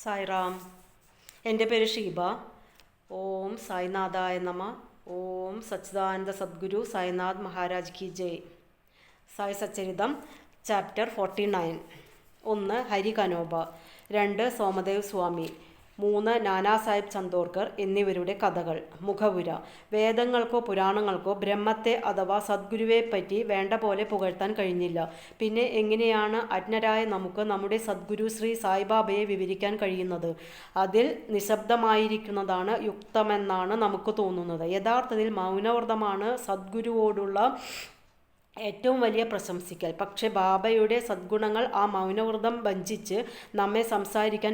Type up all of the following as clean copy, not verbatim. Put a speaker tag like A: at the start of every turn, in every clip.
A: സായിറാം. എൻ്റെ പേര് ഷീബ. ഓം സായിനാഥായ നമ. ഓം സച്ചിദാനന്ദ സദ്ഗുരു സായിനാഥ് മഹാരാജ് കി ജയ്. സായി സച്ചരിതം ചാപ്റ്റർ 49. 1. ഹരി കനോബ. 2. സോമദേവ് സ്വാമി. 3. നാനാ സാഹിബ് ചന്ദോർക്കർ എന്നിവരുടെ കഥകൾ. മുഖവുര. വേദങ്ങൾക്കോ പുരാണങ്ങൾക്കോ ബ്രഹ്മത്തെ അഥവാ സദ്ഗുരുവെപ്പറ്റി വേണ്ട പോലെ പുകഴ്ത്താൻ കഴിഞ്ഞില്ല. പിന്നെ എങ്ങനെയാണ് അജ്ഞരായ നമുക്ക് നമ്മുടെ സദ്ഗുരു ശ്രീ സായിബാബയെ വിവരിക്കാൻ കഴിയുന്നത്? അതിൽ നിശബ്ദമായിരിക്കുന്നതാണ് യുക്തമെന്നാണ് നമുക്ക് തോന്നുന്നത്. യഥാർത്ഥത്തിൽ മൗനവ്രതമാണ് സദ്ഗുരുവോടുള്ള ഏറ്റവും വലിയ പ്രശംസിക്കൽ. പക്ഷെ ബാബയുടെ സദ്ഗുണങ്ങൾ ആ മൗനവ്രതം ഭഞ്ജിച്ച് നമ്മെ സംസാരിക്കാൻ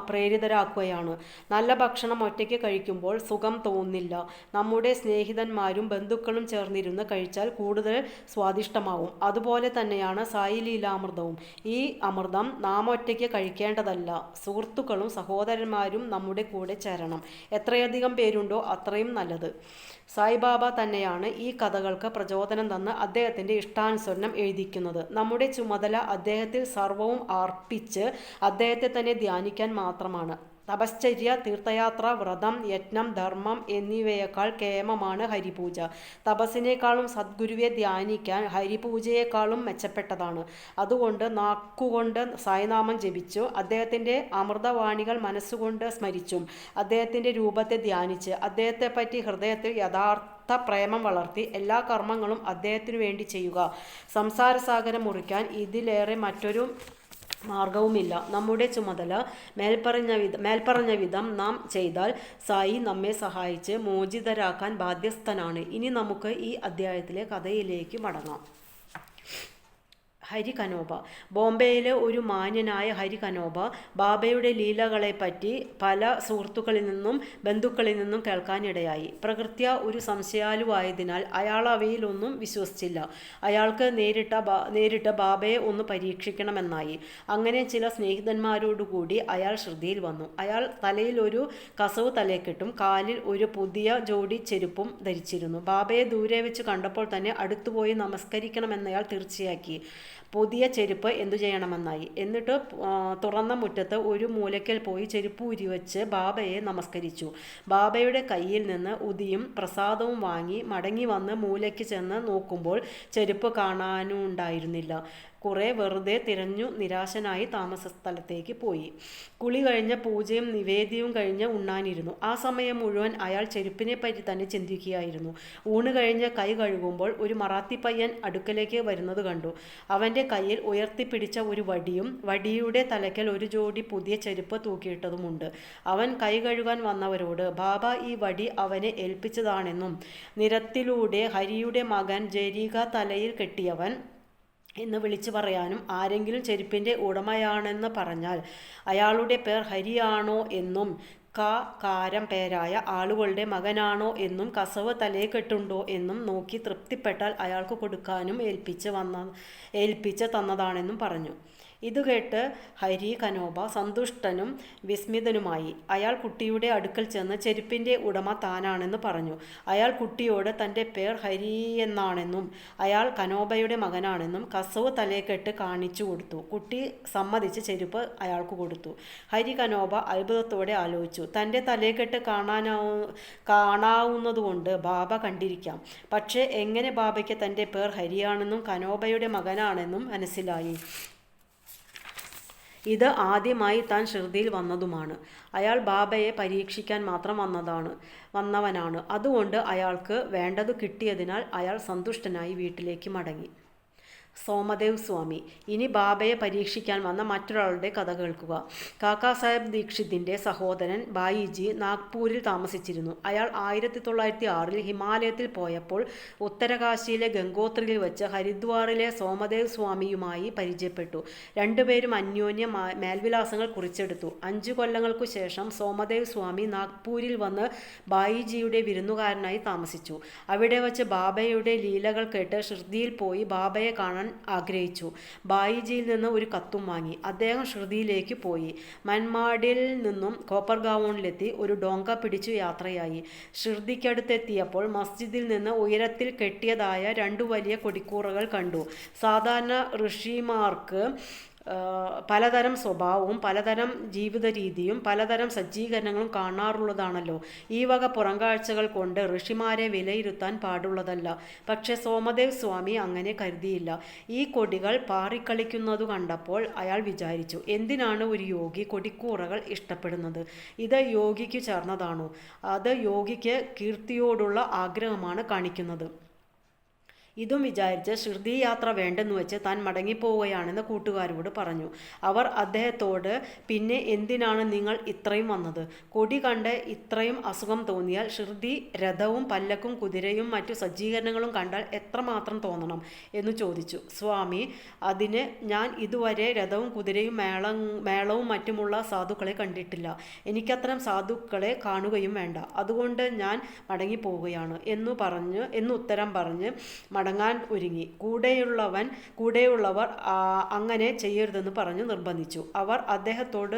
A: പ്രേരിതരാക്കുകയാണ്. നല്ല ഭക്ഷണം ഒറ്റയ്ക്ക് കഴിക്കുമ്പോൾ സുഖം തോന്നില്ല. നമ്മുടെ സ്നേഹിതന്മാരും ബന്ധുക്കളും ചേർന്നിരുന്ന് കഴിച്ചാൽ കൂടുതൽ സ്വാദിഷ്ടമാവും. അതുപോലെ തന്നെയാണ് സായി ലീലാമൃതവും. ഈ അമൃതം നാം ഒറ്റയ്ക്ക് കഴിക്കേണ്ടതല്ല. സുഹൃത്തുക്കളും സഹോദരന്മാരും നമ്മുടെ കൂടെ ചേരണം. എത്രയധികം പേരുണ്ടോ അത്രയും നല്ലത്. സായിബാബ തന്നെയാണ് ഈ കഥകൾക്ക് പ്രചോദനം തന്ന് അദ്ദേഹത്തിൻ്റെ ഇഷ്ടാനുസരണം എഴുതിക്കുന്നത്. നമ്മുടെ ചുമതല അദ്ദേഹത്തിൽ സർവവും അർപ്പിച്ച് അദ്ദേഹത്തെ തന്നെ ധ്യാനിക്കാൻ മാത്രമാണ്. തപശ്ചര്യ, തീർത്ഥയാത്ര, വ്രതം, യജ്ഞം, ധർമ്മം എന്നിവയേക്കാൾ കേമമാണ് ഹരിപൂജ. തപസ്സിനേക്കാളും സദ്ഗുരുവെ ധ്യാനിക്കാൻ ഹരിപൂജയേക്കാളും മെച്ചപ്പെട്ടതാണ്. അതുകൊണ്ട് നാക്കുകൊണ്ട് സായിനാമം ജപിച്ചു, അദ്ദേഹത്തിൻ്റെ അമൃതവാണികൾ മനസ്സുകൊണ്ട് സ്മരിച്ചും, അദ്ദേഹത്തിൻ്റെ രൂപത്തെ ധ്യാനിച്ച്, അദ്ദേഹത്തെപ്പറ്റി ഹൃദയത്തിൽ യഥാർത്ഥ പ്രേമം വളർത്തി എല്ലാ കർമ്മങ്ങളും അദ്ദേഹത്തിനു വേണ്ടി ചെയ്യുക. സംസാരസാഗരം മുറിക്കാൻ ഇതിലേറെ മറ്റൊരു മാർഗവുമില്ല. നമ്മുടെ ചുമതല മേൽപ്പറഞ്ഞ വിധം നാം ചെയ്താൽ സായി നമ്മെ സഹായിച്ച് മോചിതരാക്കാൻ ബാധ്യസ്ഥനാണ്. ഇനി നമുക്ക് ഈ അധ്യായത്തിലെ കഥയിലേക്ക് മടങ്ങാം. ഹരി കനോബ. ബോംബെയിലെ ഒരു മാന്യനായ ഹരി കനോബ ബാബയുടെ ലീലകളെപ്പറ്റി പല സുഹൃത്തുക്കളിൽ നിന്നും ബന്ധുക്കളിൽ നിന്നും കേൾക്കാനിടയായി. പ്രകൃത്യാ ഒരു സംശയാലുവായതിനാൽ അയാൾ അവയിലൊന്നും വിശ്വസിച്ചില്ല. അയാൾക്ക് നേരിട്ട് ബാബയെ ഒന്ന് പരീക്ഷിക്കണമെന്നായി. അങ്ങനെ ചില സ്നേഹിതന്മാരോടുകൂടി അയാൾ ശ്രദ്ധയിൽ വന്നു. അയാൾ തലയിൽ ഒരു കസവ് തലക്കെട്ടും കാലിൽ ഒരു പുതിയ ജോഡി ചെരുപ്പും ധരിച്ചിരുന്നു. ബാബയെ ദൂരെ വെച്ച് കണ്ടപ്പോൾ തന്നെ അടുത്തുപോയി നമസ്കരിക്കണമെന്നയാൾ തീർച്ചയാക്കി. പുതിയ ചെരുപ്പ് എന്തു ചെയ്യണമെന്നായി. എന്നിട്ട് തുറന്ന മുറ്റത്ത് ഒരു മൂലയ്ക്കൽ പോയി ചെരുപ്പ് ഉരിവച്ച് ബാബയെ നമസ്കരിച്ചു. ബാബയുടെ കയ്യിൽ നിന്ന് ഉദിയും പ്രസാദവും വാങ്ങി മടങ്ങി വന്ന് മൂലയ്ക്ക് ചെന്ന് നോക്കുമ്പോൾ ചെരുപ്പ് കാണാനുണ്ടായിരുന്നില്ല. കുറെ വെറുതെ തിരഞ്ഞു നിരാശനായി താമസ സ്ഥലത്തേക്ക് പോയി. കുളി കഴിഞ്ഞ പൂജയും നിവേദ്യവും കഴിഞ്ഞ് ഉണ്ണാനിരുന്നു. ആ സമയം മുഴുവൻ അയാൾ ചെരുപ്പിനെ പറ്റി തന്നെ ചിന്തിക്കുകയായിരുന്നു. ഊണ് കഴിഞ്ഞ് കൈ കഴുകുമ്പോൾ ഒരു മറാത്തി പയ്യൻ അടുക്കലേക്ക് വരുന്നത് കണ്ടു. അവൻ്റെ കയ്യിൽ ഉയർത്തിപ്പിടിച്ച ഒരു വടിയും വടിയുടെ തലയ്ക്കൽ ഒരു ജോഡി പുതിയ ചെരുപ്പ് തൂക്കിയിട്ടതുമുണ്ട്. അവൻ കൈ കഴുകാൻ വന്നവരോട് ബാബ ഈ വടി അവനെ ഏൽപ്പിച്ചതാണെന്നും നിരത്തിലൂടെ ഹരിയുടെ മകൻ ജരീക തലയിൽ കെട്ടിയവൻ എന്ന് വിളിച്ചു പറയാനും ആരെങ്കിലും ചെരുപ്പിൻ്റെ ഉടമയാണെന്ന് പറഞ്ഞാൽ അയാളുടെ പേർ ഹരിയാണോ എന്നും കാരം പേരായ ആളുകളുടെ മകനാണോ എന്നും കസവ് തലയെ കെട്ടുണ്ടോ എന്നും നോക്കി തൃപ്തിപ്പെട്ടാൽ അയാൾക്ക് കൊടുക്കാനും ഏൽപ്പിച്ച് തന്നതാണെന്നും പറഞ്ഞു. ഇതുകേട്ട് ഹരി കനോബ സന്തുഷ്ടനും വിസ്മിതനുമായി. അയാൾ കുട്ടിയുടെ അടുക്കൽ ചെന്ന് ചെരുപ്പിൻ്റെ ഉടമ താനാണെന്ന് പറഞ്ഞു. അയാൾ കുട്ടിയോട് തൻ്റെ പേർ ഹരി എന്നാണെന്നും അയാൾ കനോബയുടെ മകനാണെന്നും കസവ് തലയെക്കെട്ട് കാണിച്ചു കൊടുത്തു. കുട്ടി സമ്മതിച്ച് ചെരുപ്പ് അയാൾക്ക് കൊടുത്തു. ഹരി കനോബ അത്ഭുതത്തോടെ ആലോചിച്ചു. തൻ്റെ തലയെക്കെട്ട് കാണാവുന്നതുകൊണ്ട് ബാബ കണ്ടിരിക്കാം. പക്ഷേ എങ്ങനെ ബാബയ്ക്ക് തൻ്റെ പേർ ഹരിയാണെന്നും കനോബയുടെ മകനാണെന്നും മനസ്സിലായി? ഇത് ആദ്യമായി താൻ ശ്രുതിയിൽ വന്നതുമാണ്. അയാൾ ബാബയെ പരീക്ഷിക്കാൻ മാത്രം വന്നവനാണ്. അതുകൊണ്ട് അയാൾക്ക് വേണ്ടത് കിട്ടിയതിനാൽ അയാൾ സന്തുഷ്ടനായി വീട്ടിലേക്ക് മടങ്ങി. സോമദേവ് സ്വാമി. ഇനി ബാബയെ പരീക്ഷിക്കാൻ വന്ന മറ്റൊരാളുടെ കഥ കേൾക്കുക. കാക്കാ സാഹേബ് ദീക്ഷിതിൻ്റെ സഹോദരൻ ബായിജി നാഗ്പൂരിൽ താമസിച്ചിരുന്നു. അയാൾ 1906 ഹിമാലയത്തിൽ പോയപ്പോൾ ഉത്തരകാശിയിലെ ഗംഗോത്രിയിൽ വെച്ച് ഹരിദ്വാറിലെ സോമദേവ് സ്വാമിയുമായി പരിചയപ്പെട്ടു. രണ്ടുപേരും അന്യോന്യ മേൽവിലാസങ്ങൾ കുറിച്ചെടുത്തു. 5 കൊല്ലങ്ങൾക്കു ശേഷം സോമദേവ് സ്വാമി നാഗ്പൂരിൽ വന്ന് ബായിജിയുടെ വിരുന്നുകാരനായി താമസിച്ചു. അവിടെ വച്ച് ബാബയുടെ ലീലകൾ കേട്ട് ശ്രുതിയിൽ പോയി ബാബയെ കാണാൻ ആഗ്രഹിച്ചു. ബായിജിയിൽ നിന്ന് ഒരു കത്തും വാങ്ങി. അദ്ദേഹം ശ്രുതിയിലേക്ക് പോയി. മൻമാഡിൽ നിന്നും കോപ്പർഗാവോണിലെത്തി ഒരു ഡോങ്ക പിടിച്ചു യാത്രയായി. ശ്രുതിക്കടുത്തെത്തിയപ്പോൾ മസ്ജിദിൽ നിന്ന് ഉയരത്തിൽ കെട്ടിയതായ 2 വലിയ കൊടിക്കൂറകൾ കണ്ടു. സാധാരണ ഋഷിമാർക്ക് പലതരം സ്വഭാവവും പലതരം ജീവിത രീതിയും പലതരം സജ്ജീകരണങ്ങളും കാണാറുള്ളതാണല്ലോ. ഈ വക പുറംകാഴ്ചകൾ കൊണ്ട് ഋഷിമാരെ വിലയിരുത്താൻ പാടുള്ളതല്ല. പക്ഷെ സോമദേവ് സ്വാമി അങ്ങനെ കരുതിയില്ല. ഈ കൊടികൾ പാറിക്കളിക്കുന്നതു കണ്ടപ്പോൾ അയാൾ വിചാരിച്ചു, എന്തിനാണ് ഒരു യോഗി കൊടിക്കൂറകൾ ഇഷ്ടപ്പെടുന്നത്? ഇത് യോഗിക്ക് ചേർന്നതാണോ? അത് യോഗിക്ക് കീർത്തിയോടുള്ള ആഗ്രഹമാണ് കാണിക്കുന്നത്. ഇതും വിചാരിച്ച് ഷിർദി യാത്ര വേണ്ടെന്ന് വെച്ച് താൻ മടങ്ങിപ്പോവുകയാണെന്ന് കൂട്ടുകാരോട് പറഞ്ഞു. അവർ അദ്ദേഹത്തോട്, പിന്നെ എന്തിനാണ് നിങ്ങൾ ഇത്രയും വന്നത്? കൊടി കണ്ട് ഇത്രയും അസുഖം തോന്നിയാൽ ഷിർദി രഥവും പല്ലക്കും കുതിരയും മറ്റു സജ്ജീകരണങ്ങളും കണ്ടാൽ എത്രമാത്രം തോന്നണം എന്ന് ചോദിച്ചു. സ്വാമി, അതിന് ഞാൻ ഇതുവരെ രഥവും കുതിരയും മേളവും മറ്റുമുള്ള സാധുക്കളെ കണ്ടിട്ടില്ല. എനിക്കത്തരം സാധുക്കളെ കാണുകയും വേണ്ട. അതുകൊണ്ട് ഞാൻ മടങ്ങിപ്പോവുകയാണ് എന്ന് ഉത്തരം പറഞ്ഞ് മടങ്ങാൻ ഒരുങ്ങി. കൂടെയുള്ളവർ അങ്ങനെ ചെയ്യരുതെന്ന് പറഞ്ഞു നിർബന്ധിച്ചു. അവർ അദ്ദേഹത്തോട്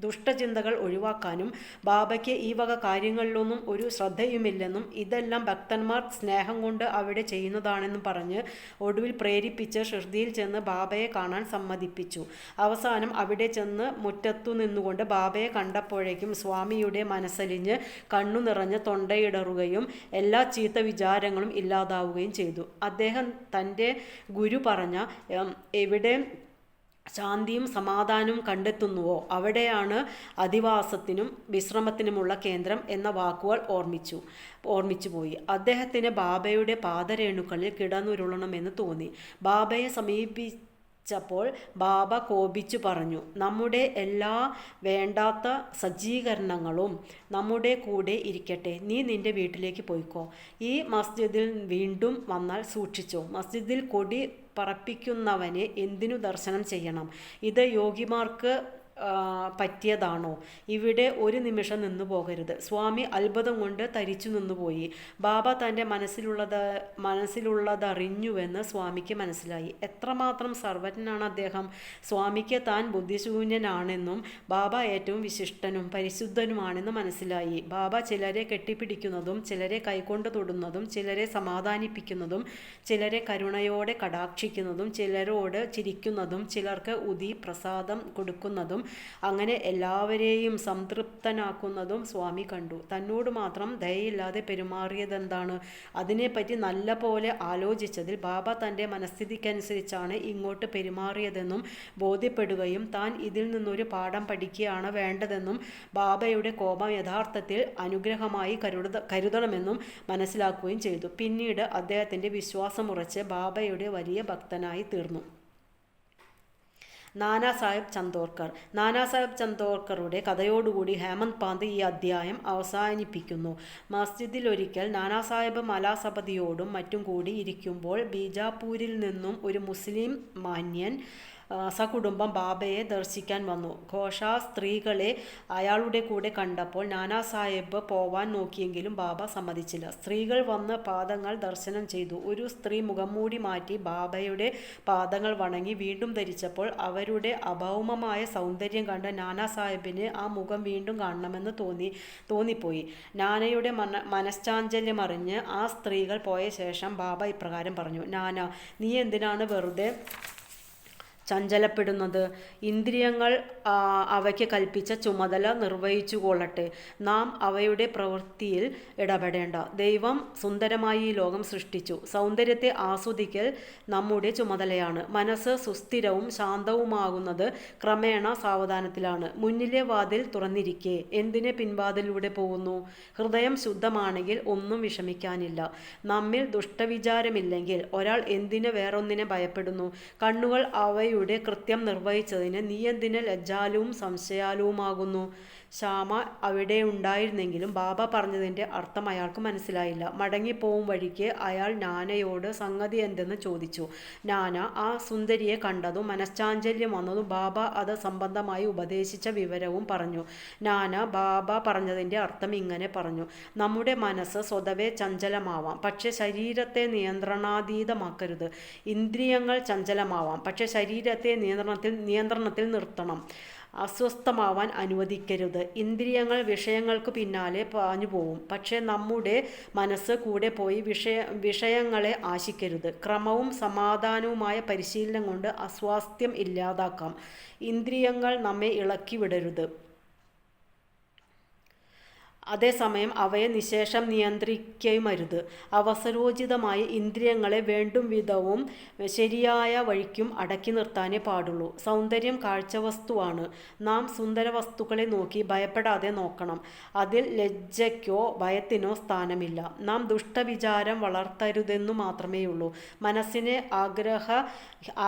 A: ദുഷ്ടചിന്തകൾ ഒഴിവാക്കാനും ബാബയ്ക്ക് ഈ വക കാര്യങ്ങളിലൊന്നും ഒരു ശ്രദ്ധയുമില്ലെന്നും ഇതെല്ലാം ഭക്തന്മാർ സ്നേഹം കൊണ്ട് അവിടെ ചെയ്യുന്നതാണെന്നും പറഞ്ഞ് ഒടുവിൽ പ്രേരിപ്പിച്ച് ഷിർദിയിൽ ചെന്ന് ബാബയെ കാണാൻ സമ്മതിപ്പിച്ചു. അവസാനം അവിടെ ചെന്ന് മുറ്റത്തു നിന്നുകൊണ്ട് ബാബയെ കണ്ടപ്പോഴേക്കും സ്വാമിയുടെ മനസ്സലിഞ്ഞ് കണ്ണു നിറഞ്ഞ് തൊണ്ടയിടറുകയും എല്ലാ ചീത്ത വിചാരങ്ങളും ഇല്ലാതാവുകയും ചെയ്തു. അദ്ദേഹം തൻ്റെ ഗുരു പറഞ്ഞ എവിടെ ശാന്തിയും സമാധാനവും കണ്ടെത്തുന്നുവോ അവിടെയാണ് അധിവാസത്തിനും വിശ്രമത്തിനുമുള്ള കേന്ദ്രം എന്ന വാക്കുകൾ ഓർമ്മിച്ചുപോയി. അദ്ദേഹത്തിന് ബാബയുടെ പാദരേണുക്കളിൽ കിടന്നുരുളണമെന്ന് തോന്നി. ബാബയെ സമീപിച്ചപ്പോൾ ബാബ കോപിച്ചു പറഞ്ഞു, നമ്മുടെ എല്ലാ വേണ്ടാത്ത സജ്ജീകരണങ്ങളും നമ്മുടെ കൂടെ ഇരിക്കട്ടെ. നീ നിന്റെ വീട്ടിലേക്ക് പോയിക്കോ. ഈ മസ്ജിദിൽ വീണ്ടും വന്നാൽ സൂക്ഷിച്ചോ. മസ്ജിദിൽ കൊടി പറപ്പിക്കുന്നവനെ എന്തിനു ദർശനം ചെയ്യണം? ഇത് യോഗിമാർക്ക് പറ്റിയതാണോ? ഇവിടെ ഒരു നിമിഷം നിന്നു പോകരുത്. സ്വാമി അത്ഭുതം കൊണ്ട് തരിച്ചു നിന്നുപോയി. ബാബ തൻ്റെ മനസ്സിലുള്ളതറിഞ്ഞുവെന്ന് സ്വാമിക്ക് മനസ്സിലായി. എത്രമാത്രം സർവജ്ഞനാണ് അദ്ദേഹം! സ്വാമിക്ക് താൻ ബുദ്ധിശൂന്യനാണെന്നും ബാബ ഏറ്റവും വിശിഷ്ടനും പരിശുദ്ധനുമാണെന്നും മനസ്സിലായി. ബാബ ചിലരെ കെട്ടിപ്പിടിക്കുന്നതും ചിലരെ കൈകൊണ്ട് തൊടുന്നതും ചിലരെ സമാധാനിപ്പിക്കുന്നതും ചിലരെ കരുണയോടെ കടാക്ഷിക്കുന്നതും ചിലരോട് ചിരിക്കുന്നതും ചിലർക്ക് പ്രസാദം കൊടുക്കുന്നതും അങ്ങനെ എല്ലാവരെയും സംതൃപ്തനാക്കുന്നതും സ്വാമി കണ്ടു. തന്നോട് മാത്രം ദയയില്ലാതെ പെരുമാറിയതെന്താണ്? അതിനെപ്പറ്റി നല്ല പോലെ ആലോചിച്ചതിൽ ബാബ തൻ്റെ മനസ്ഥിതിക്കനുസരിച്ചാണ് ഇങ്ങോട്ട് പെരുമാറിയതെന്നും ബോധ്യപ്പെടുകയും താൻ ഇതിൽ നിന്നൊരു പാഠം പഠിക്കുകയാണ് വേണ്ടതെന്നും ബാബയുടെ കോപം യഥാർത്ഥത്തിൽ അനുഗ്രഹമായി കരുതണമെന്നും മനസ്സിലാക്കുകയും ചെയ്തു. പിന്നീട് അദ്ദേഹത്തിൻ്റെ വിശ്വാസമുറച്ച് ബാബയുടെ വലിയ ഭക്തനായി തീർന്നു. നാനാസാഹേബ് ചന്ദോർക്കറുടെ കഥയോടുകൂടി ഹേമന്ത് പാന്ത് ഈ അധ്യായം അവസാനിപ്പിക്കുന്നു. മസ്ജിദിലൊരിക്കൽ നാനാസാഹേബ് മലാസപതിയോടും മറ്റും കൂടി ഇരിക്കുമ്പോൾ ബീജാപൂരിൽ നിന്നും ഒരു മുസ്ലിം മാന്യൻ സകുടുംബം ബാബയെ ദർശിക്കാൻ വന്നു. ഘോഷാ സ്ത്രീകളെ അയാളുടെ കൂടെ കണ്ടപ്പോൾ നാനാസാഹേബ് പോവാൻ നോക്കിയെങ്കിലും ബാബ സമ്മതിച്ചില്ല. സ്ത്രീകൾ വന്ന് പാദങ്ങൾ ദർശനം ചെയ്തു. ഒരു സ്ത്രീ മുഖംമൂടി മാറ്റി ബാബയുടെ പാദങ്ങൾ വണങ്ങി വീണ്ടും ധരിച്ചപ്പോൾ അവരുടെ അഭൗമമായ സൗന്ദര്യം കണ്ട് നാനാസാഹേബിന് ആ മുഖം വീണ്ടും കാണണമെന്ന് തോന്നിപ്പോയി. നാനയുടെ മനശ്ചാഞ്ചല്യമറിഞ്ഞ് ആ സ്ത്രീകൾ പോയ ശേഷം ബാബ ഇപ്രകാരം പറഞ്ഞു, നാന, നീ എന്തിനാണ് വെറുതെ ചഞ്ചലപ്പെടുന്നത്? ഇന്ദ്രിയങ്ങൾ അവയ്ക്ക് കൽപ്പിച്ച ചുമതല നിർവഹിച്ചുകൊള്ളട്ടെ. നാം അവയുടെ പ്രവൃത്തിയിൽ ഇടപെടേണ്ട. ദൈവം സുന്ദരമായി ഈ ലോകം സൃഷ്ടിച്ചു. സൗന്ദര്യത്തെ ആസ്വദിക്കൽ നമ്മുടെ ചുമതലയാണ്. മനസ്സ് സുസ്ഥിരവും ശാന്തവുമാകുന്നത് ക്രമേണ സാവധാനത്തിലാണ്. മുന്നിലെ വാതിൽ തുറന്നിരിക്കെ എന്തിന് പിൻവാതിലൂടെ പോകുന്നു? ഹൃദയം ശുദ്ധമാണെങ്കിൽ ഒന്നും വിഷമിക്കാനില്ല. നമ്മിൽ ദുഷ്ടവിചാരമില്ലെങ്കിൽ ഒരാൾ എന്തിന് വേറൊന്നിനെ ഭയപ്പെടുന്നു? കണ്ണുകൾ അവയുടെ കൃത്യം നിർവഹിച്ചതിന് നീ എന്തിന് ലജ്ജാലുവും സംശയാലുവുമാകുന്നു? ശ്യാമ അവിടെ ഉണ്ടായിരുന്നെങ്കിലും ബാബ പറഞ്ഞതിൻ്റെ അർത്ഥം അയാൾക്ക് മനസ്സിലായില്ല. മടങ്ങിപ്പോവും വഴിക്ക് അയാൾ നാനയോട് സംഗതി എന്തെന്ന് ചോദിച്ചു. നാന ആ സുന്ദരിയെ കണ്ടതും മനശ്ചാഞ്ചല്യം വന്നതും ബാബ അത് സംബന്ധമായി ഉപദേശിച്ച വിവരവും പറഞ്ഞു. നാന ബാബ പറഞ്ഞതിൻ്റെ അർത്ഥം ഇങ്ങനെ പറഞ്ഞു: നമ്മുടെ മനസ്സ് സ്വതവേ ചഞ്ചലമാവാം, പക്ഷെ ശരീരത്തെ നിയന്ത്രണാതീതമാക്കരുത്. ഇന്ദ്രിയങ്ങൾ ചഞ്ചലമാവാം, പക്ഷെ ശരീരത്തെ നിയന്ത്രണത്തിൽ നിർത്തണം. അസ്വസ്ഥമാവാൻ അനുവദിക്കരുത്. ഇന്ദ്രിയങ്ങൾ വിഷയങ്ങൾക്ക് പിന്നാലെ പാഞ്ഞു പോവും. പക്ഷെ നമ്മുടെ മനസ്സ് കൂടെ പോയി വിഷയങ്ങളെ ആശിക്കരുത്. ക്രമവും സമാധാനവുമായ പരിശീലനം കൊണ്ട് അസ്വാസ്ഥ്യം ഇല്ലാതാക്കാം. ഇന്ദ്രിയങ്ങൾ നമ്മെ ഇളക്കി വിടരുത്. അതേസമയം അവയെ നിശേഷം നിയന്ത്രിക്കുകയുമരുത്. അവസരോചിതമായി ഇന്ദ്രിയങ്ങളെ വേണ്ടും വിധവും ശരിയായ വഴിക്കും അടക്കി നിർത്താനേ പാടുള്ളൂ. സൗന്ദര്യം കാഴ്ചവസ്തുവാണ്. നാം സുന്ദര വസ്തുക്കളെ നോക്കി ഭയപ്പെടാതെ നോക്കണം. അതിൽ ലജ്ജയ്ക്കോ ഭയത്തിനോ സ്ഥാനമില്ല. നാം ദുഷ്ടവിചാരം വളർത്തരുതെന്നു മാത്രമേയുള്ളൂ. മനസ്സിനെ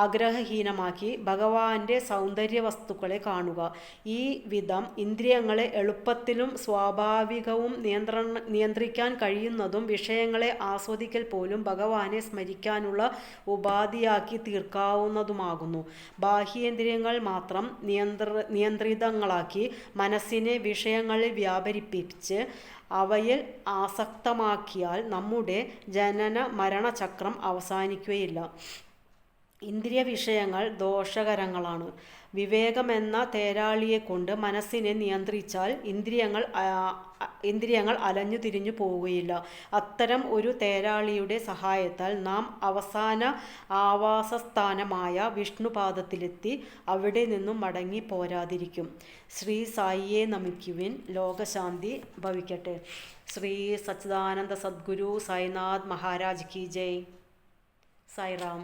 A: ആഗ്രഹഹീനമാക്കി ഭഗവാന്റെ സൗന്ദര്യ വസ്തുക്കളെ കാണുക. ഈ വിധം ഇന്ദ്രിയങ്ങളെ എളുപ്പത്തിലും സ്വാഭാവികവും നിയന്ത്രിക്കാൻ കഴിയുന്നതും വിഷയങ്ങളെ ആസ്വദിക്കൽ പോലും ഭഗവാനെ സ്മരിക്കാനുള്ള ഉപാധിയാക്കി തീർക്കാവുന്നതുമാകുന്നു. ബാഹ്യേന്ദ്രിയങ്ങൾ മാത്രം നിയന്ത്രിതങ്ങളാക്കി മനസ്സിനെ വിഷയങ്ങളിൽ വ്യാപരിപ്പിച്ച് അവയിൽ ആസക്തമാക്കിയാൽ നമ്മുടെ ജനന മരണചക്രം അവസാനിക്കുകയില്ല. ഇന്ദ്രിയ വിഷയങ്ങൾ ദോഷകരങ്ങളാണ്. വിവേകമെന്ന തേരാളിയെക്കൊണ്ട് മനസ്സിനെ നിയന്ത്രിച്ചാൽ ഇന്ദ്രിയങ്ങൾ അലഞ്ഞു തിരിഞ്ഞു പോവുകയില്ല. അത്തരം ഒരു തേരാളിയുടെ സഹായത്താൽ നാം അവസാന ആവാസസ്ഥാനമായ വിഷ്ണുപാദത്തിലെത്തി അവിടെ നിന്നും മടങ്ങി പോരാതിരിക്കും. ശ്രീ സായിയെ നമിക്കുവിൻ. ലോകശാന്തി ഭവിക്കട്ടെ. ശ്രീ സച്ചിദാനന്ദ സദ്ഗുരു സായിനാഥ് മഹാരാജ് കി ജയ്. സായിറാം.